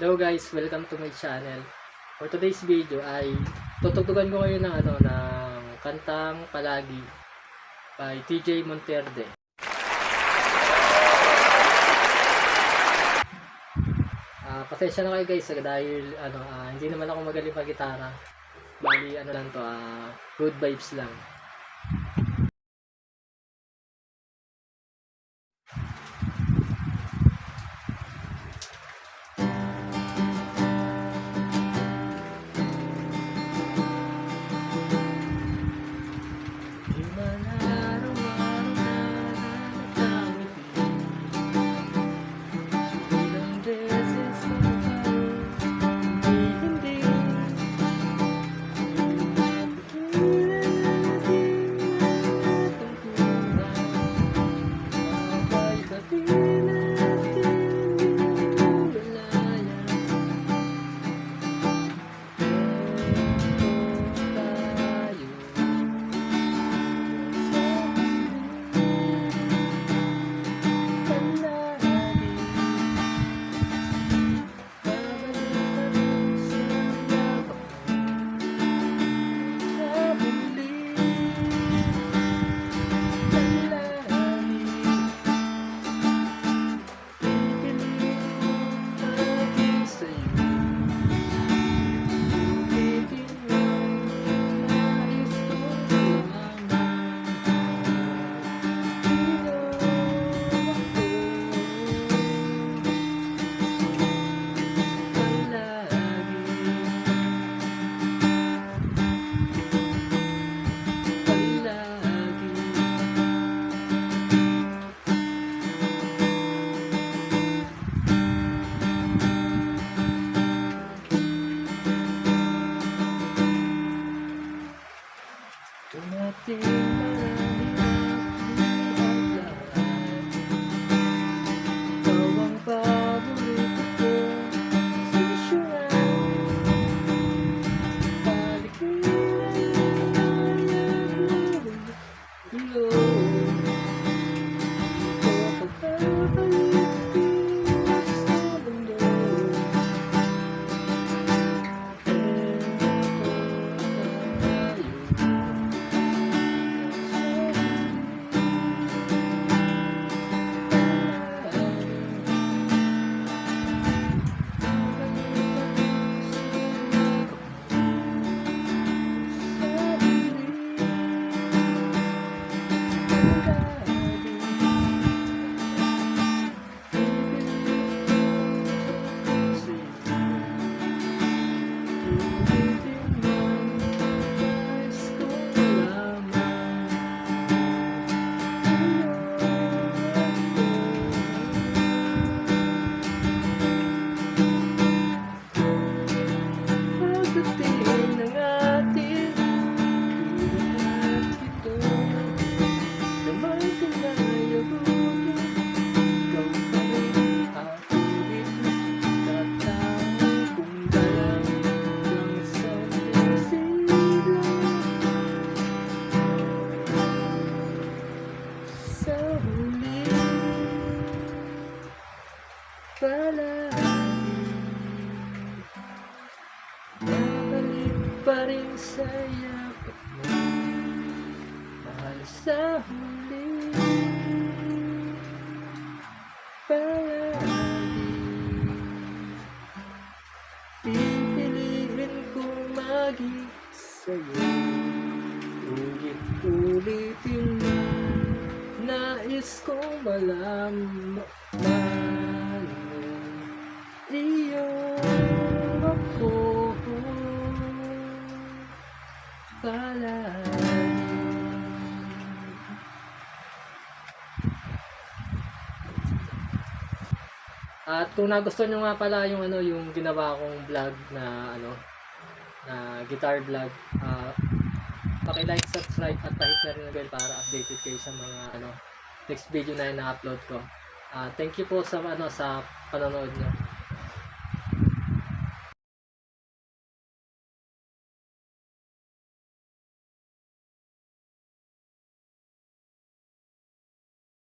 Hello guys, welcome to my channel. For today's video ay tutugtugan ko kayo ng ng kantang Palagi by TJ Monterde. Pasensya na kayo guys dahil hindi naman ako magaling mag-gitara. Bali lang to, good vibes lang. Dumating marami at lahat. Ikaw ang paborito ko, solusyonan. Palikiran ang gulo. Ikaw ang pagkakalitin sa mundo. Babalik pa rin sa yakap mo, mahal sa huli. Palagi pipiliin kong maging sa'yo. Ulit-ulitin mo, nais kong malaman iyo ako palagi. At kung nagustuhan nyo nga pala yung yung ginawa kong vlog na na guitar vlog, paki-like, subscribe at pahit na rin ang bell para updated kayo sa mga next video na i-upload ko. Thank you po sa sa panonood nyo.